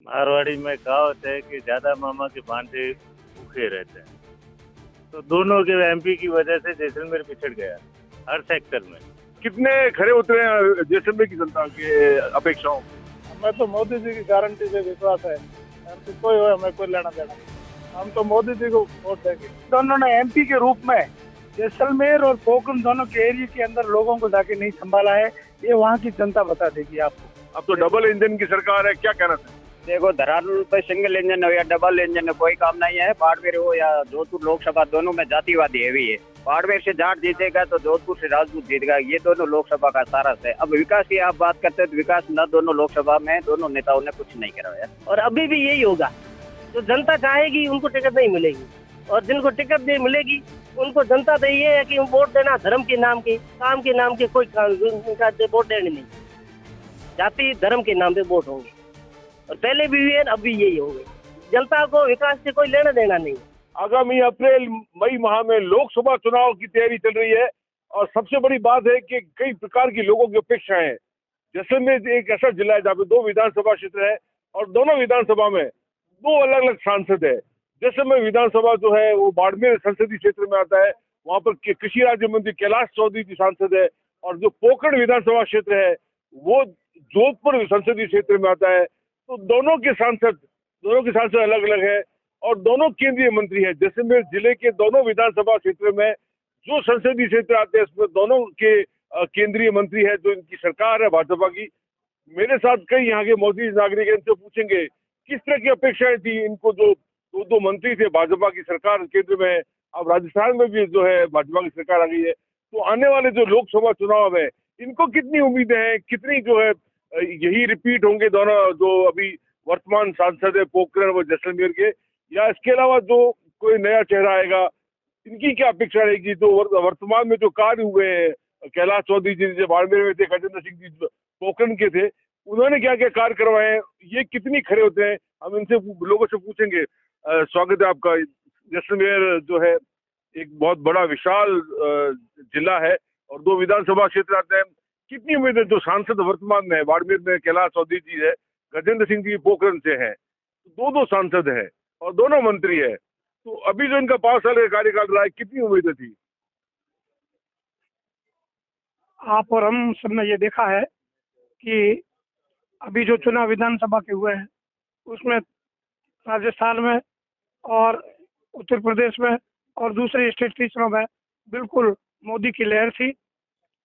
मारवाड़ी में कहावत है कि ज्यादा मामा के भांजे भूखे रहते हैं। तो दोनों के एमपी की वजह से जैसलमेर पिछड़ गया हर सेक्टर में। कितने खरे उतरे हैं जैसलमेर की जनता के अपेक्षाओं? हमें तो मोदी जी की गारंटी से विश्वास है। एमपी कोई हो, हमें कोई लेना देना नहीं। हम तो मोदी जी को वोट देंगे। दोनों ने एमपी के रूप में जैसलमेर और पोखरण दोनों के एरिया के अंदर लोगों को जाके नहीं संभाला है, ये वहाँ की जनता बता देगी आपको। अब तो डबल इंजन की सरकार है, क्या कहना चाहिए? देखो, धरातल पे सिंगल इंजन हो या डबल इंजन हो, कोई काम नहीं है। बाड़मेर हो या जोधपुर लोकसभा, दोनों में जातिवादी हैवी है। बाड़मेर से जाट जीतेगा तो जोधपुर से राजपूत जीतेगा, ये दोनों लोकसभा का सारस है। अब विकास की आप बात करते हैं तो विकास न दोनों लोकसभा में दोनों नेताओं ने कुछ नहीं करवाया, और अभी भी यही होगा। जो जनता चाहेगी उनको टिकट नहीं मिलेगी, और जिनको टिकट नहीं मिलेगी उनको जनता तो ये है कि वोट देना धर्म के नाम के, काम के नाम के कोई वोट देने नहीं, जाति धर्म के नाम पे वोट होंगे। और पहले भी हुए, अब भी यही होंगे। जनता को विकास से कोई लेना देना नहीं। आगामी अप्रैल मई माह में लोकसभा चुनाव की तैयारी चल रही है और सबसे बड़ी बात है कि कई प्रकार की लोगों की अपेक्षाएं हैं। जैसलमेर एक ऐसा जिला है जहाँ पे 2 विधानसभा क्षेत्र है और दोनों विधानसभा में 2 अलग अलग सांसद है। जैसलमेर विधानसभा जो है वो बाड़मेर संसदीय क्षेत्र में आता है, वहाँ पर कृषि राज्य मंत्री कैलाश चौधरी जी सांसद है, और जो पोखरण विधानसभा क्षेत्र है वो जोधपुर संसदीय क्षेत्र में आता है। तो दोनों के सांसद अलग अलग है और दोनों केंद्रीय मंत्री है। जैसलमेर जिले के दोनों विधानसभा क्षेत्र में जो संसदीय क्षेत्र आते हैं उसमें दोनों के केंद्रीय मंत्री है, जो इनकी सरकार है भाजपा की। मेरे साथ कई यहाँ के मौजूद नागरिक हैं, इनसे पूछेंगे किस तरह की अपेक्षाएं थी इनको। जो दो मंत्री थे, भाजपा की सरकार केंद्र में है, अब राजस्थान में भी जो है भाजपा की सरकार आ गई है, तो आने वाले जो लोकसभा चुनाव है इनको कितनी उम्मीदें हैं, कितनी जो है यही रिपीट होंगे दोनों जो अभी वर्तमान सांसद है पोखरण व जैसलमेर के, या इसके अलावा जो कोई नया चेहरा आएगा, इनकी क्या अपेक्षा रहेगी? जो वर्तमान में जो कार्य हुए हैं, कैलाश चौधरी जी जो बाड़मेर में थे, गजेंद्र सिंह जी पोखरण के थे, उन्होंने क्या क्या कार्य करवाए हैं, ये कितनी खरे होते हैं, हम इनसे लोगों से पूछेंगे। स्वागत है आपका। जैसलमेर जो है एक बहुत बड़ा विशाल जिला है और 2 विधानसभा क्षेत्र आते हैं। कितनी उम्मीद है? जो सांसद वर्तमान में है बाड़मेर में कैलाश चौधरी जी है, गजेंद्र सिंह जी पोखरण से हैं, 2 सांसद हैं और दोनों मंत्री है, तो अभी जो इनका 5 साल का कार्यकाल रहा है, कितनी उम्मीदें थी? आप और हम सबने ये देखा है कि अभी जो चुनाव विधानसभा के हुए हैं उसमें राजस्थान में और उत्तर प्रदेश में और दूसरे स्टेट की चुनाव में बिल्कुल मोदी की लहर थी।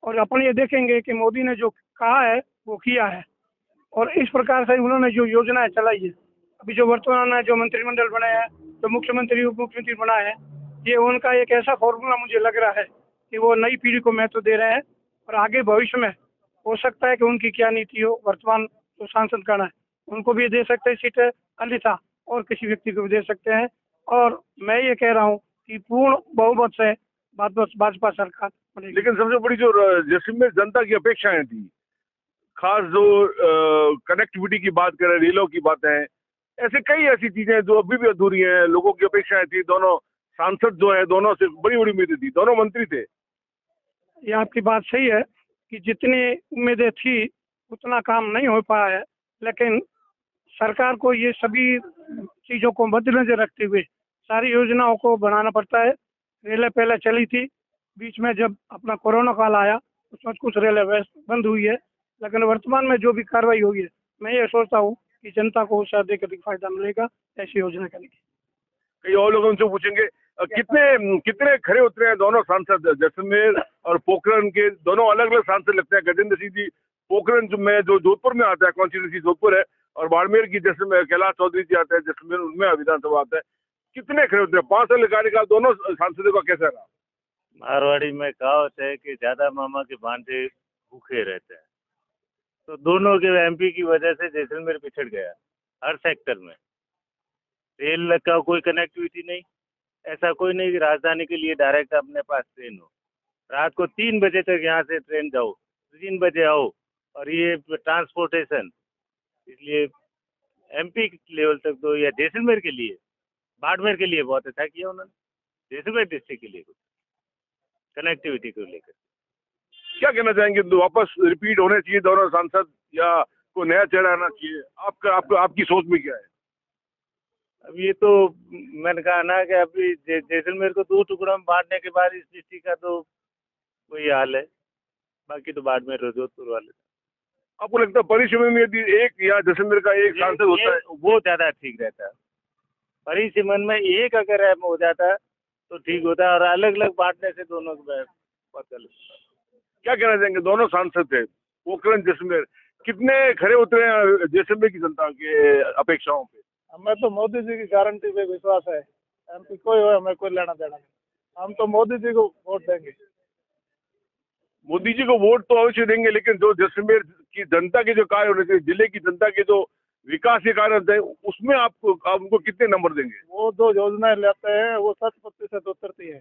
और अपन ये देखेंगे कि मोदी ने जो कहा है वो किया है, और इस प्रकार से उन्होंने जो योजनाएं चलाई है, अभी जो वर्तमान में जो मंत्रिमंडल बनाया है, जो मुख्यमंत्री उप मुख्यमंत्री बनाया है, ये उनका एक ऐसा फॉर्मूला मुझे लग रहा है कि वो नई पीढ़ी को महत्व दे रहे हैं। और आगे भविष्य में हो सकता है कि उनकी क्या नीति हो, वर्तमान जो सांसद गण है उनको भी दे सकते हैं सीटें, अन्यथा और किसी व्यक्ति को भी दे सकते हैं। और मैं ये कह रहा हूँ कि पूर्ण बहुमत से भाजपा सरकार बनेगी। लेकिन सबसे बड़ी जो जैसलमेर जनता की अपेक्षाएं थी, खास जो कनेक्टिविटी की बात करें, रेलों की बातें हैं, ऐसे कई ऐसी चीजें जो अभी भी अधूरी हैं, लोगों की अपेक्षाएं थी। दोनों सांसद जो है दोनों से बड़ी बड़ी उम्मीदें थी, दोनों मंत्री थे। ये आपकी बात सही है कि जितनी उम्मीदें थी उतना काम नहीं हो पाया है, लेकिन सरकार को ये सभी चीज़ों को मद्देनजर रखते हुए सारी योजनाओं को बनाना पड़ता है। रेलें पहले चली थी, बीच में जब अपना कोरोना काल आया उसमें कुछ रेलें बंद हुई है, लेकिन वर्तमान में जो भी कार्रवाई हुई है, मैं ये सोचता हूँ कि जनता को उससे अधिक फायदा मिलेगा ऐसी योजना करने की। कई और लोग उनसे पूछेंगे कितने खरे उतरे हैं दोनों सांसद, जैसलमेर और पोखरण के दोनों अलग अलग सांसद लगते हैं। गजेंद्र सिंह जी पोखरण में जो जोधपुर में आता है, कॉन्स्टिट्यूंसी जोधपुर है, और बाड़मेर की जैसलमेर कैलाश चौधरी जी आते हैं, जैसलमेर उनमें विधानसभा आता है। कितने खरे उतरे? 5 साल कार्यकाल दोनों सांसदों का कैसा रहा? मारवाड़ी में कहावत है कि ज्यादा मामा के भांजे भूखे रहते हैं। तो दोनों के एमपी की वजह से जैसलमेर पिछड़ गया हर सेक्टर में। रेल का कोई कनेक्टिविटी नहीं, ऐसा कोई नहीं कि राजधानी के लिए डायरेक्ट अपने पास ट्रेन हो। रात को 3 बजे तक यहाँ से ट्रेन जाओ, 3 बजे आओ, और ये ट्रांसपोर्टेशन, इसलिए एमपी लेवल तक तो, या जैसलमेर के लिए, बाड़मेर के लिए बहुत अच्छा किया उन्होंने, जैसलमेर डिस्ट्रिक्ट के लिए कुछ कनेक्टिविटी को लेकर। क्या कहना चाहेंगे? वापस रिपीट होने चाहिए दोनों सांसद, या को नया चेहरा आना चाहिए? आपकी सोच में क्या है? अब ये तो मैंने कहा ना कि अभी जैसलमेर को 2 टुकड़ों में बांटने के बाद इस डिस्ट्रिक्ट का तो वही हाल है, बाकी तो बाड़मेर और जोधपुर वाले। आपको लगता है परिसीमन में यदि एक या जैसलमेर का एक सांसद होता है वो ज़्यादा ठीक रहता है। परिसीमन में एक अगर हो जाता तो ठीक होता है, और अलग अलग बांटने से दोनों को बहुत गलत। क्या कहना चाहेंगे? दोनों सांसद थे, पोखरण जैसलमेर, कितने खरे उतरे हैं जैसलमेर की जनता के अपेक्षाओं पे? हमें तो मोदी जी की गारंटी पे विश्वास है। एमपी कोई हो, हमें कोई लेना देना नहीं। हम तो मोदी जी को वोट देंगे। मोदी जी को वोट तो अवश्य देंगे, लेकिन जो जैसलमेर की जनता के जो कार्य होने चाहिए, जिले की जनता के जो विकास के कार्य होते हैं, उसमें आप उनको कितने नंबर देंगे? वो 2 योजनाएं लाते हैं, वो 100% उतरती है,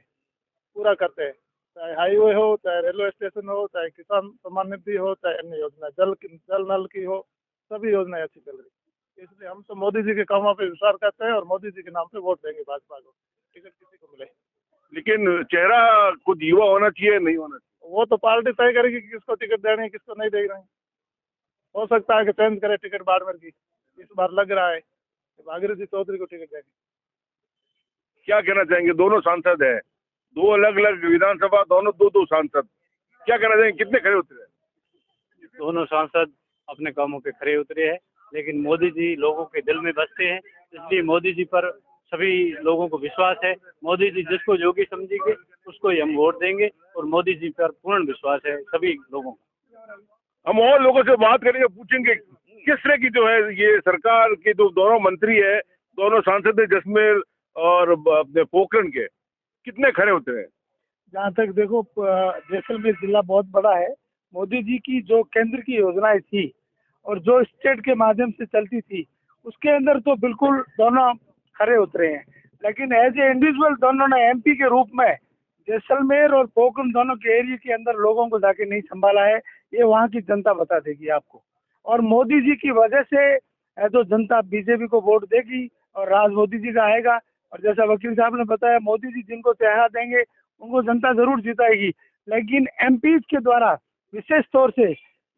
पूरा करते हैं। चाहे हाईवे हो, चाहे रेलवे स्टेशन हो, चाहे किसान सम्मान निधि हो, चाहे अन्य योजना, जल नल की हो, सभी योजनाएं अच्छी चल रही है। इसलिए हम तो मोदी जी के कामों पे विश्वास करते हैं और मोदी जी के नाम पे वोट देंगे भाजपा को, टिकट किसी को मिले। लेकिन चेहरा खुद युवा होना चाहिए, नहीं होना चाहिए? वो तो पार्टी तय करेगी कि किसको टिकट देनी है, किसको नहीं दे रहे हैं। हो सकता है कि चेंज करे टिकट बाड़मेर की। इस बार लग रहा है कि भागीरथी चौधरी को टिकट देंगे। क्या कहना चाहेंगे? दोनों सांसद हैं, 2 अलग अलग विधानसभा, दोनों 2 सांसद, क्या कहना चाहेंगे? कितने खरे उतरे? दोनों सांसद अपने कामों पे खरे उतरे हैं, लेकिन मोदी जी लोगों के दिल में बसते हैं, इसलिए मोदी जी पर सभी लोगों को विश्वास है। मोदी जी जिसको योगी समझेंगे उसको ही हम वोट देंगे, और मोदी जी पर पूर्ण विश्वास है सभी लोगों को। हम और लोगों से बात करेंगे, पूछेंगे किस तरह की जो है ये सरकार के जो दोनों मंत्री है, दोनों सांसद है जैसलमेर और अपने पोखरण के, कितने खरे उतरे हैं? जहाँ तक देखो, जैसलमेर जिला बहुत बड़ा है। मोदी जी की जो केंद्र की योजनाएं थी और जो स्टेट के माध्यम से चलती थी, उसके अंदर तो बिल्कुल दोनों खरे उतरे हैं। लेकिन एज ए इंडिविजुअल दोनों ने एमपी के रूप में जैसलमेर और पोखरण दोनों के एरिया के अंदर लोगों को जाके नहीं संभाला है, ये वहाँ की जनता बता देगी आपको। और मोदी जी की वजह से जो जनता बीजेपी को वोट देगी और राज मोदी जी का आएगा। और जैसा वकील साहब ने बताया, मोदी जी जिनको चेहरा देंगे उनको जनता जरूर जिताएगी। लेकिन एमपी के द्वारा विशेष तौर से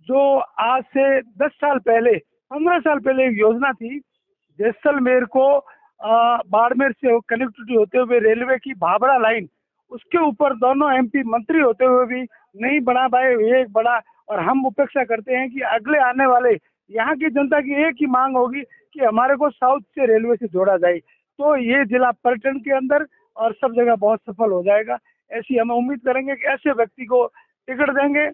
जो आज से 10 साल पहले, 15 साल पहले एक योजना थी, जैसलमेर को बाड़मेर से कनेक्टिविटी होते हुए रेलवे की भाबड़ा लाइन, उसके ऊपर दोनों एमपी मंत्री होते हुए भी नहीं बना पाए। ये एक बड़ा, और हम उपेक्षा करते हैं कि अगले आने वाले यहाँ की जनता की एक ही मांग होगी कि हमारे को साउथ से रेलवे से जोड़ा जाए, तो ये जिला पर्यटन के अंदर और सब जगह बहुत सफल हो जाएगा। ऐसी हम उम्मीद करेंगे कि ऐसे व्यक्ति को टिकट देंगे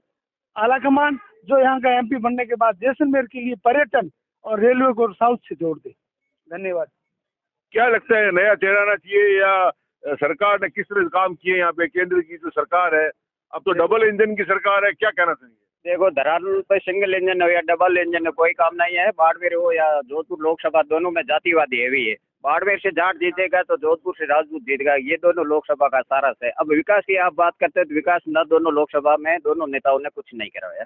आलाकमान, जो यहाँ का एमपी बनने के बाद जैसलमेर के लिए पर्यटन और रेलवे को साउथ से जोड़ दे। धन्यवाद। क्या लगता है, नया चेहरा आना चाहिए या सरकार ने किस तरह काम किए? यहाँ पे केंद्र की जो सरकार है, अब तो डबल इंजन की सरकार है, क्या कहना चाहिए? देखो, धरातल पे सिंगल इंजन हो या डबल इंजन हो कोई काम नहीं है। बाड़मेर हो या जोधपुर लोकसभा, दोनों में जातिवादी हैवी है। बाड़मेर से जाट जीतेगा तो जोधपुर से राजपूत जीतेगा, ये दोनों लोकसभा का सारस है। अब विकास की आप बात करते हैं तो विकास न दोनों लोकसभा में दोनों नेताओं ने कुछ नहीं करवाया।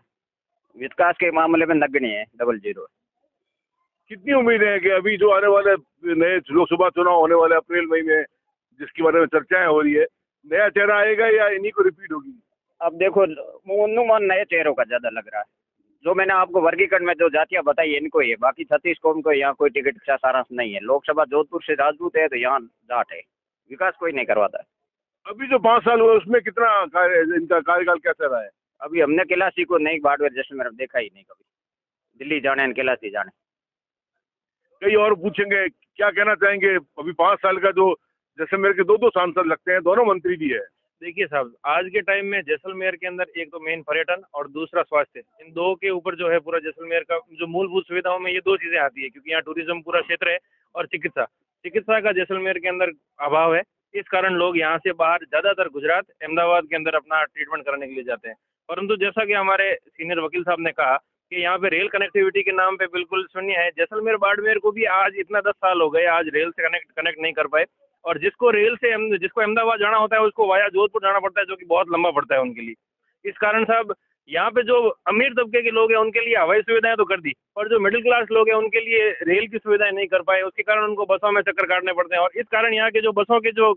विकास के मामले में नगण्य है, 00। कितनी उम्मीद है कि अभी जो आने वाले नए लोकसभा चुनाव होने वाले अप्रैल मई में, जिसके बारे में चर्चाएं हो रही है, नया चेहरा आएगा या इन्हीं को रिपीट होगी? अब देखो, अनुमान नए चेहरों का ज्यादा लग रहा है। जो मैंने आपको वर्गीकरण में जो जातियां बताई इनको ही है, बाकी 36 कौम को यहाँ कोई टिकट का सारांश नहीं है। लोकसभा जोधपुर से राजपूत है तो यहाँ जाट है। विकास कोई नहीं करवाता है। अभी जो 5 साल हुए उसमें कितना इनका कार्यकाल कैसा रहा है? अभी हमने कैलाशी को नहीं, बाड़मेर जैसलमेर देखा ही नहीं कभी। दिल्ली जाने कैलाशी जाने। कई और पूछेंगे, क्या कहना चाहेंगे? अभी 5 साल का जो जैसलमेर के 2 सांसद लगते हैं, दोनों मंत्री भी है। देखिए साहब, आज के टाइम में जैसलमेर के अंदर एक तो मेन पर्यटन और दूसरा स्वास्थ्य, इन दो के ऊपर जो है पूरा जैसलमेर का जो मूलभूत सुविधाओं में ये 2 चीजें आती है, क्योंकि यहाँ टूरिज्म पूरा क्षेत्र है। और चिकित्सा का जैसलमेर के अंदर अभाव है। इस कारण लोग यहाँ से बाहर ज्यादातर गुजरात, अहमदाबाद के अंदर अपना ट्रीटमेंट कराने के लिए जाते हैं। परंतु जैसा कि हमारे सीनियर वकील साहब ने कहा कि यहाँ पे रेल कनेक्टिविटी के नाम पे बिल्कुल शून्य है। जैसलमेर बाड़मेर को भी आज इतना 10 साल हो गए, आज रेल से कनेक्ट नहीं कर पाए। और जिसको अहमदाबाद जाना होता है उसको वाया जोधपुर जाना पड़ता है, जो कि बहुत लंबा पड़ता है उनके लिए। इस कारण साहब, यहाँ पे जो अमीर तबके के लोग हैं उनके लिए हवाई सुविधाएं तो कर दी, पर जो मिडिल क्लास लोग हैं उनके लिए रेल की सुविधाएं नहीं कर पाए। उसके कारण उनको बसों में चक्कर काटने पड़ते हैं। और इस कारण यहाँ के जो बसों के जो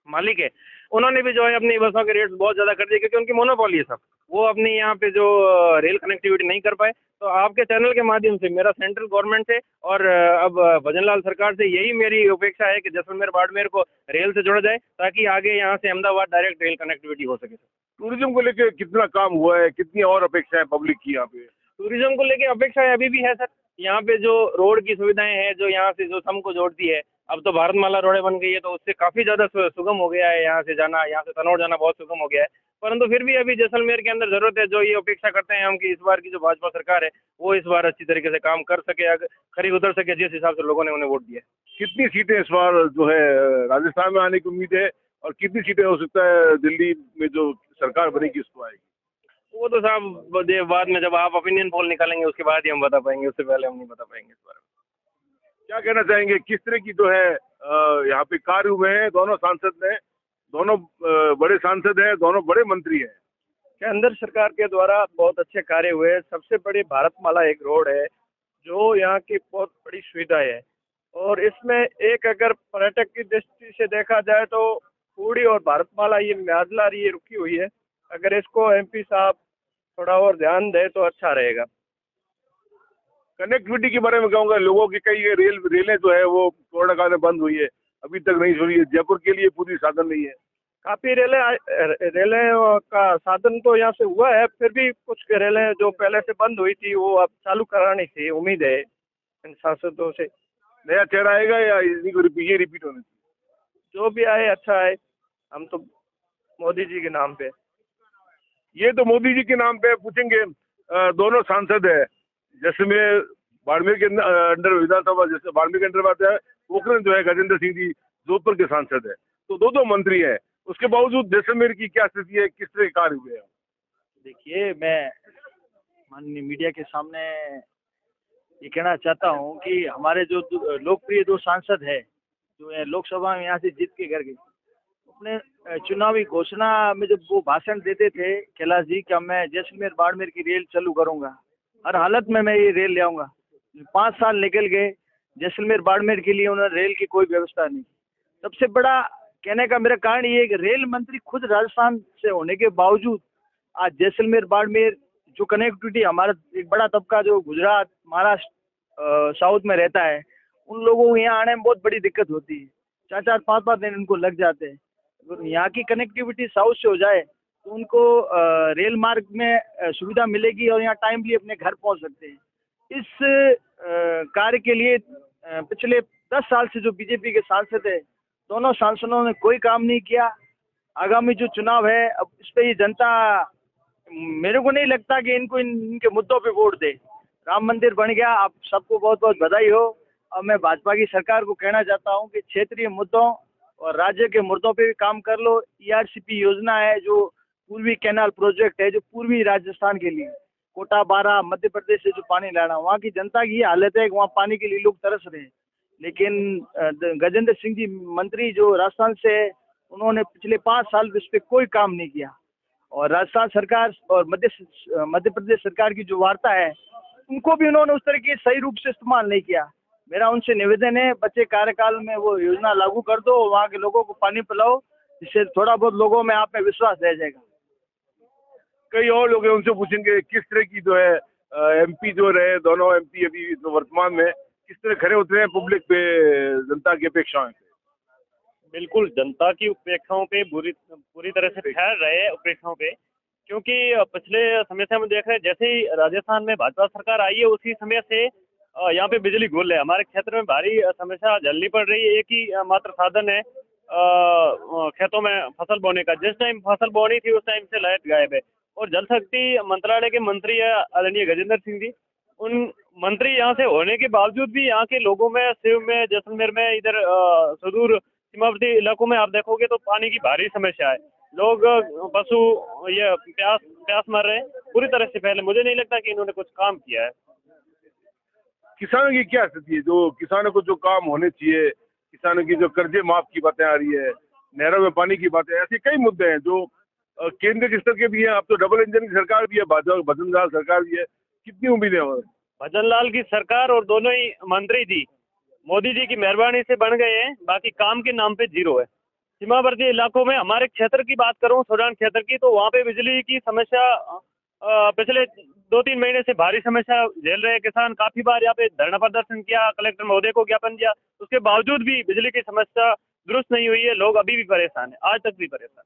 मालिक है, उन्होंने भी जो है अपनी बसों के रेट्स बहुत ज़्यादा कर दिए क्योंकि उनकी मोनोपोली है सब। वो अपनी यहाँ पे जो रेल कनेक्टिविटी नहीं कर पाए। तो आपके चैनल के माध्यम से मेरा सेंट्रल गवर्नमेंट से और अब भजनलाल सरकार से यही मेरी अपेक्षा है कि जैसलमेर बाड़मेर को रेल से जोड़ा जाए ताकि आगे यहाँ से अहमदाबाद डायरेक्ट रेल कनेक्टिविटी हो सके। टूरिज्म को लेकर कितना काम हुआ है, कितनी और अपेक्षाएं पब्लिक की यहाँ पे? टूरिज्म को लेके अपेक्षाएं अभी भी है सर। यहाँ पे जो रोड की सुविधाएं हैं जो यहाँ से जो सम को जोड़ती है, अब तो भारतमाला रोडें बन गई है तो उससे काफ़ी ज़्यादा सुगम हो गया है यहाँ से जाना, यहाँ से तनौर जाना बहुत सुगम हो गया है। परंतु फिर भी अभी जैसलमेर के अंदर ज़रूरत है, जो ये अपेक्षा करते हैं हम कि इस बार की जो भाजपा सरकार है वो इस बार अच्छी तरीके से काम कर सके, खरी उतर सके जिस हिसाब से लोगों ने उन्हें वोट दिया। कितनी सीटें इस बार जो है राजस्थान में आने की उम्मीद है और कितनी सीटें हो सकता है दिल्ली में जो सरकार बनेगी उसको आएगी? वो तो साहब बाद में जब आप ओपिनियन पोल निकालेंगे उसके बाद ही हम बता पाएंगे, उससे पहले हम नहीं बता पाएंगे इस बारे में। क्या कहना चाहेंगे, किस तरह की जो है यहाँ पे कार्य हुए हैं? दोनों सांसद ने, दोनों बड़े सांसद हैं, दोनों बड़े मंत्री हैं। केंद्र सरकार के द्वारा बहुत अच्छे कार्य हुए। सबसे बड़ी भारतमाला एक रोड है जो यहाँ की बहुत बड़ी सुविधा है और इसमें एक अगर पर्यटक की दृष्टि से देखा जाए तो पूरी और भारतमाला ये म्यादलार ये रुकी हुई है। अगर इसको एमपी साहब थोड़ा और ध्यान दे तो अच्छा रहेगा। कनेक्टिविटी के बारे में कहूँगा, लोगों की कई रेलें जो है वो कोरोना काल में बंद हुई है, अभी तक नहीं शुरू है। जयपुर के लिए पूरी साधन नहीं है। काफ़ी रेलें का साधन तो यहाँ से हुआ है, फिर भी कुछ रेलें जो पहले से बंद हुई थी वो अब चालू करानी थी। उम्मीद है इन सांसदों से नया चेहरा आएगा या इन्हीं को रिपीट होने चाहिए? जो भी आए अच्छा है। हम तो मोदी जी के नाम पे, ये तो मोदी जी के नाम पे पूछेंगे। दोनों सांसद है, जैसलमेर बाड़मेर के अंडर विधानसभा, जैसे बाड़मेर के अंडर आता है पोखरण जो है गजेंद्र सिंह जी जोधपुर के सांसद है, तो दो मंत्री हैं। उसके बावजूद जैसलमेर की क्या स्थिति है, किस तरह के कार्य हुए हैं? देखिए, मैं माननीय मीडिया के सामने ये कहना चाहता हूँ कि हमारे जो लोकप्रिय दो सांसद है जो लोकसभा में यहाँ से जीत के घर गए, अपने चुनावी घोषणा में जब वो भाषण देते थे कैलाश जी कि मैं जैसलमेर बाड़मेर की रेल चालू करूँगा, हर हालत में मैं ये रेल ले आऊँगा। 5 साल निकल गए, जैसलमेर बाड़मेर के लिए उन्होंने रेल की कोई व्यवस्था नहीं। सबसे बड़ा कहने का मेरा कारण ये है कि रेल मंत्री खुद राजस्थान से होने के बावजूद आज जैसलमेर बाड़मेर जो कनेक्टिविटी, हमारा एक बड़ा तबका जो गुजरात महाराष्ट्र साउथ में रहता है, उन लोगों को यहाँ आने में बहुत बड़ी दिक्कत होती है। 4-4 5-5 दिन उनको लग जाते हैं। अगर यहाँ की कनेक्टिविटी साउथ से हो जाए तो उनको रेल मार्ग में सुविधा मिलेगी और यहाँ टाइमली अपने घर पहुँच सकते हैं। इस कार्य के लिए पिछले 10 साल से जो बीजेपी के सांसद है, दोनों सांसदों ने कोई काम नहीं किया। आगामी जो चुनाव है, अब इस पे ये जनता, मेरे को नहीं लगता कि इनको इनके मुद्दों पे वोट दे। राम मंदिर बन गया, आप सबको बहुत बहुत बधाई हो। और मैं भाजपा की सरकार को कहना चाहता हूँ कि क्षेत्रीय मुद्दों और राज्य के मुद्दों पे भी काम कर लो। ERCP योजना है जो पूर्वी कैनाल प्रोजेक्ट है, जो पूर्वी राजस्थान के लिए कोटा बारा मध्य प्रदेश से जो पानी लाना, वहाँ की जनता की ये हालत है कि वहाँ पानी के लिए लोग तरस रहे हैं। लेकिन गजेंद्र सिंह जी मंत्री जो राजस्थान से है, उन्होंने पिछले 5 साल इस पर कोई काम नहीं किया। और राजस्थान सरकार और मध्य प्रदेश सरकार की जो वार्ता है, उनको भी उन्होंने उस तरह की सही रूप से इस्तेमाल नहीं किया। मेरा उनसे निवेदन है, बच्चे कार्यकाल में वो योजना लागू कर दो, वहाँ के लोगों को पानी पिलाओ, जिससे थोड़ा बहुत लोगों में आप में विश्वास रह जाएगा। कई और लोग हैं, उनसे पूछेंगे किस तरह की जो है MP जो रहे, दोनों MP अभी तो वर्तमान में किस तरह खड़े उतरे हैं पब्लिक पे, जनता की अपेक्षाओं पे? बिल्कुल, जनता की अपेक्षाओं पे पूरी तरह से ठहर रहे अपेक्षाओं पे, क्योंकि पिछले समय से हम देख रहे हैं जैसे ही राजस्थान में भाजपा सरकार आई है उसी समय से यहाँ पे बिजली गुल है। हमारे क्षेत्र में भारी समस्या झेलनी पड़ रही है। एक ही मात्र साधन है खेतों में फसल बोने का। जिस टाइम फसल बोनी थी उस टाइम से लाइट गायब है। और जल शक्ति मंत्रालय के मंत्री है आदरणीय गजेंद्र सिंह जी, उन मंत्री यहाँ से होने के बावजूद भी यहाँ के लोगों में, शिव में, जैसलमेर में, इधर सुदूर सीमावर्ती इलाकों में आप देखोगे तो पानी की भारी समस्या है। लोग पशु ये प्यास मर रहे हैं पूरी तरह से। पहले मुझे नहीं लगता कि इन्होंने कुछ काम किया है। किसानों की क्या स्थिति है? जो किसानों को जो काम होने चाहिए, किसानों की जो कर्जे माफ की बातें आ रही है, नहरों में पानी की बातें, ऐसे कई मुद्दे हैं जो केंद्र के स्तर के भी हैं। अब तो डबल इंजन की सरकार भी है, भजनलाल सरकार भी है। कितनी उम्मीदें हैं? भजनलाल की सरकार और दोनों ही मंत्री जी मोदी जी की मेहरबानी से बन गए हैं, बाकी काम के नाम पे जीरो है। सीमावर्ती इलाकों में हमारे क्षेत्र की बात करूं, सोडान क्षेत्र की, तो वहाँ पे बिजली की समस्या पिछले 2-3 महीने से भारी समस्या झेल रहे हैं किसान। काफी बार यहाँ पे धरना प्रदर्शन किया, कलेक्टर महोदय को ज्ञापन दिया, उसके बावजूद भी बिजली की समस्या दुरुस्त नहीं हुई है। लोग अभी भी परेशान है, आज तक भी परेशान।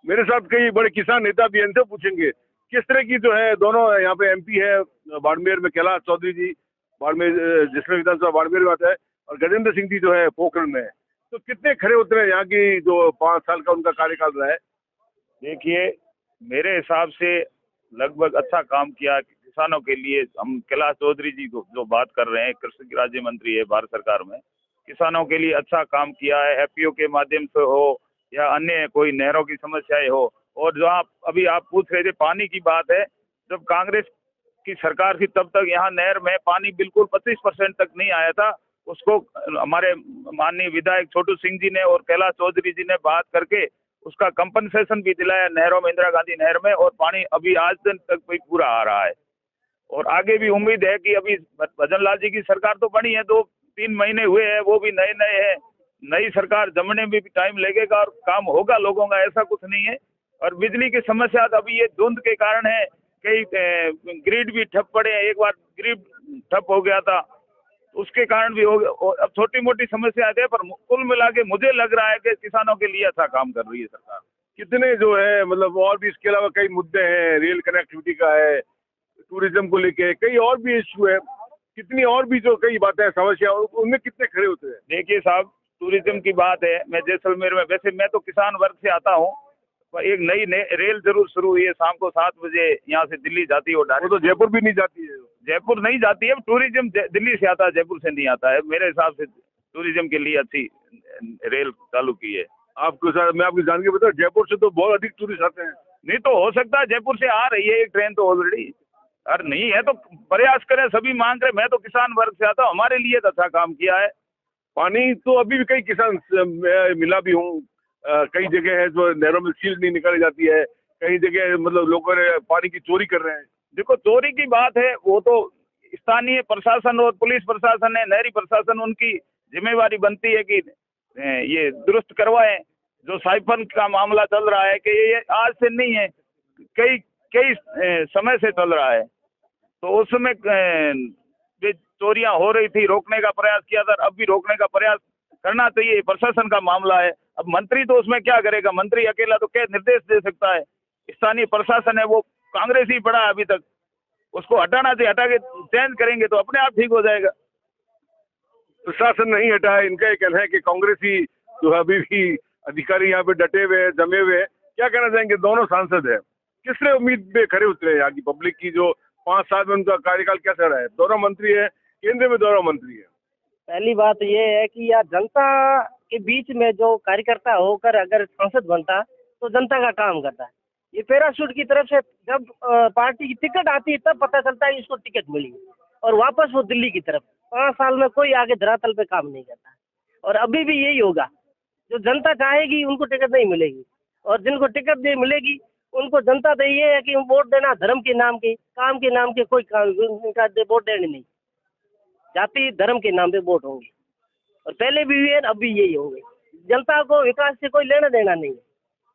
मेरे साथ कई बड़े किसान नेता भी इनसे पूछेंगे किस तरह की जो है, दोनों यहाँ पे MP है बाड़मेर में कैलाश चौधरी जी, बाड़मेर जैसलमेर विधानसभा बाड़मेर में आता है, और गजेंद्र सिंह जी जो है पोखरण में है। तो कितने खरे उतरे यहाँ की जो 5 साल का उनका कार्यकाल रहा है? देखिए, मेरे हिसाब से लगभग अच्छा काम किया किसानों के लिए। हम कैलाश चौधरी जी को जो बात कर रहे हैं, कृषि राज्य मंत्री है भारत सरकार में, किसानों के लिए अच्छा काम किया है। FPO के माध्यम से हो या अन्य कोई नहरों की समस्याएं हो, और जो अभी आप पूछ रहे थे पानी की बात है, जब कांग्रेस की सरकार थी तब तक यहाँ नहर में पानी बिल्कुल 25% तक नहीं आया था। उसको हमारे माननीय विधायक छोटू सिंह जी ने और कैलाश चौधरी जी ने बात करके उसका कंपनसेशन भी दिलाया नहरों में, इंदिरा गांधी नहर में, और पानी अभी आज दिन तक भी पूरा आ रहा है। और आगे भी उम्मीद है कि अभी भजन लाल जी की सरकार तो बनी है, 2-3 महीने हुए हैं, वो भी नए हैं। नई सरकार जमने में भी टाइम लगेगा और काम होगा लोगों का, ऐसा कुछ नहीं है। और बिजली की समस्या अभी ये धुंध के कारण है, कई ग्रिड भी ठप पड़े हैं। एक बार ग्रिड ठप हो गया था, उसके कारण भी हो गया। अब छोटी मोटी समस्या है, पर कुल मिला के मुझे लग रहा है कि किसानों के लिए अच्छा काम कर रही है सरकार। कितने जो है मतलब, और भी इसके अलावा कई मुद्दे हैं, रेल कनेक्टिविटी का है, टूरिज्म को लेके कई और भी इश्यू है, कितनी और भी जो कई बातें हैं, समस्या, उनमें कितने खड़े होते हैं? देखिए साहब, टूरिज्म की बात है, मैं जैसलमेर में, वैसे मैं तो किसान वर्ग से आता हूँ, पर एक नई रेल जरूर शुरू हुई है, शाम को 7 बजे यहाँ से दिल्ली जाती है। वो तो जयपुर भी नहीं जाती है। जयपुर नहीं जाती है, टूरिज्म दिल्ली से आता है, जयपुर से नहीं आता है। मेरे हिसाब से टूरिज्म के लिए अच्छी रेल चालू की है। आपको सर मैं आपकी जान के बताऊं, जयपुर से तो बहुत अधिक टूरिस्ट आते हैं। नहीं तो हो सकता है जयपुर से आ रही है एक ट्रेन तो ऑलरेडी, और नहीं है तो प्रयास करें, सभी मांग रहे। मैं तो किसान वर्ग से आता हूँ, हमारे लिए तो अच्छा काम किया है। पानी तो अभी भी कई किसान मिला भी हूँ, कई जगह है जो नहरों में सील नहीं निकाली जाती है, कई जगह मतलब लोगों ने पानी की चोरी कर रहे हैं। देखो, चोरी की बात है, वो तो स्थानीय प्रशासन और पुलिस प्रशासन है, नहरी प्रशासन, उनकी जिम्मेवारी बनती है कि ये दुरुस्त करवाएं। जो साइफन का मामला चल रहा है कि ये आज से नहीं है, कई समय से चल रहा है, तो उसमें चोरियां हो रही थी, रोकने का प्रयास किया था। अब भी रोकने का प्रयास करना चाहिए, प्रशासन का मामला है। अब मंत्री तो उसमें क्या करेगा, मंत्री अकेला तो क्या निर्देश दे सकता है? स्थानीय प्रशासन है, वो कांग्रेस ही पड़ा है अभी तक, उसको हटाना चाहिए। हटा के चेंज करेंगे तो अपने आप ठीक हो जाएगा। प्रशासन नहीं हटा है, इनका ये कहना है कि कांग्रेस ही जो है अभी भी अधिकारी यहाँ पे डटे हुए हैं, जमे हुए हैं। क्या कहना चाहेंगे? दोनों सांसद है, किस तरह उम्मीद पे खड़े उतरे हैं यहाँ की पब्लिक की? जो 5 साल में उनका कार्यकाल कैसा रहा है? दोनों मंत्री है, केंद्र में दोनों मंत्री है। पहली बात ये है कि यार जनता के बीच में जो कार्यकर्ता होकर अगर सांसद बनता तो जनता का काम करता है। ये पैराशूट की तरफ से जब पार्टी की टिकट आती है तब पता चलता है इसको टिकट मिली, और वापस वो दिल्ली की तरफ। 5 साल में कोई आगे धरातल पे काम नहीं करता, और अभी भी यही होगा। जो जनता चाहेगी उनको टिकट नहीं मिलेगी, और जिनको टिकट नहीं मिलेगी उनको जनता तो ये है कि वोट देना धर्म के नाम के, काम के नाम के कोई काम वोट देने नहीं, जाति धर्म के नाम पे वोट होंगे। और पहले भी हुए, अब भी यही होंगे। जनता को विकास से कोई लेना देना नहीं है।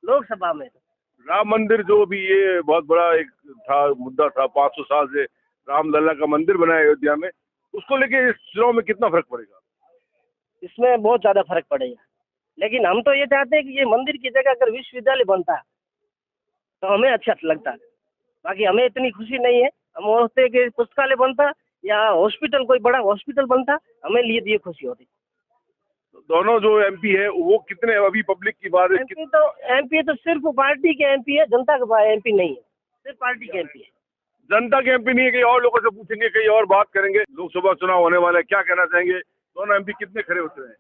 लोकसभा में राम मंदिर जो भी ये बहुत बड़ा एक था, मुद्दा था, 500 साल से रामलला का मंदिर बना है अयोध्या में, उसको लेके इस चुनाव में कितना फर्क पड़ेगा? इसमें बहुत ज्यादा फर्क पड़ेगा। लेकिन हम तो ये चाहते हैं कि ये मंदिर की जगह अगर विश्वविद्यालय बनता तो हमें अच्छा लगता। बाकी हमें इतनी खुशी नहीं है। हम सोचते कि पुस्तकालय बनता या हॉस्पिटल, कोई बड़ा हॉस्पिटल बनता, हमें लिए ये खुशी होती। दोनों जो MP है वो कितने, अभी पब्लिक की बात है, MP तो सिर्फ पार्टी के MP है, जनता का MP नहीं है, सिर्फ पार्टी के MP है। जनता के MP नहीं है। कई और लोगों से पूछेंगे, कई और बात करेंगे। लोकसभा चुनाव होने वाला है, क्या कहना चाहेंगे? दोनों MP कितने खड़े उतरे हैं?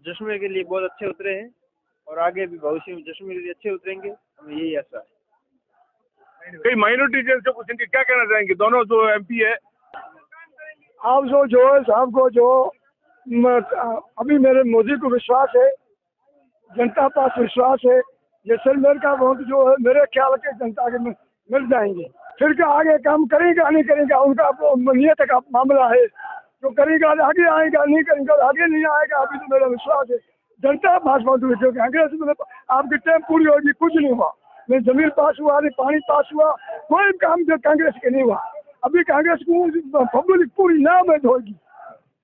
जश्न के लिए बहुत अच्छे उतरे हैं, और आगे भी भविष्य में जश्न के लिए अच्छे उतरेंगे, हमें यही आशा है। कई माइनॉरिटी से पूछेंगे, क्या कहना चाहेंगे? दोनों जो MP है, आप जो है साहब को जो अभी मेरे मोदी को विश्वास है, जनता पास विश्वास है। जैसलमेर का वोट जो है मेरे ख्याल के जनता के मिल जाएंगे। फिर क्या आगे काम करेगा नहीं करेगा उनका नियत का मामला है। जो करेगा आगे आएगा, नहीं करेगा आगे नहीं आएगा। अभी तो मेरा विश्वास है जनता भाजपा जो कांग्रेस में आपकी टाइम पूरी होगी, कुछ नहीं हुआ, नहीं जमीन पास हुआ, नहीं पानी पास हुआ, कोई काम जो कांग्रेस के नहीं हुआ। अभी कांग्रेस को पब्लिक पूरी नाम में होगी,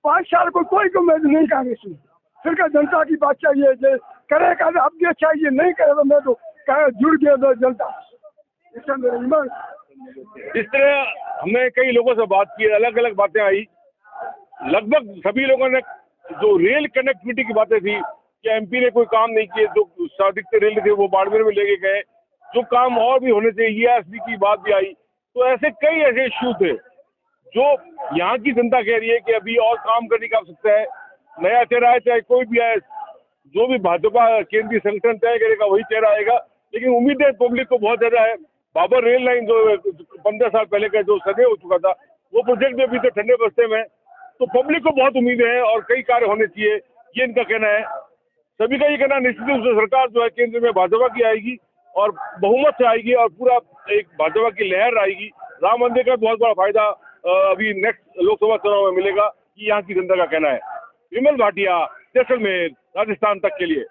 5 साल को कोई उम्मीद नहीं कांग्रेस में। फिर का जनता की बात चाहिए, जो करेगा अब ये चाहिए, नहीं करे तो मैं तो जुड़ गया तो जनता। इसका मेरा ईमान। इस तरह हमने कई लोगों से बात की, अलग अलग बातें आई। लगभग सभी लोगों ने जो रेल कनेक्टिविटी की बातें थी कि एमपी ने कोई काम नहीं किए, जो अधिकतर रेल थे वो बाड़मेर में लेके गए, जो काम और भी होने चाहिए, ESB की बात भी आई। तो ऐसे कई ऐसे इश्यू थे जो यहाँ की जनता कह रही है कि अभी और काम करने की आवश्यकता है। नया चेहरा है, चाहे कोई भी आए, जो भी भाजपा केंद्रीय संगठन तय करेगा वही चेहरा आएगा। लेकिन उम्मीद है पब्लिक को बहुत ज्यादा है। बाबर रेल लाइन जो 15 साल पहले का जो सर्वे हो चुका था, वो प्रोजेक्ट भी अभी तो ठंडे बस्ते में, तो पब्लिक को बहुत उम्मीद है और कई कार्य होने चाहिए, ये इनका कहना है। सभी का ये कहना निश्चित रूप से सरकार जो है केंद्र में भाजपा की आएगी और बहुमत से आएगी और पूरा एक भाजपा की लहर आएगी। राम मंदिर का बहुत बड़ा फायदा अभी नेक्स्ट लोकसभा चुनाव में मिलेगा, ये यहाँ की जनता का कहना है। विमल भाटिया, जैसलमेर, राजस्थान तक के लिए।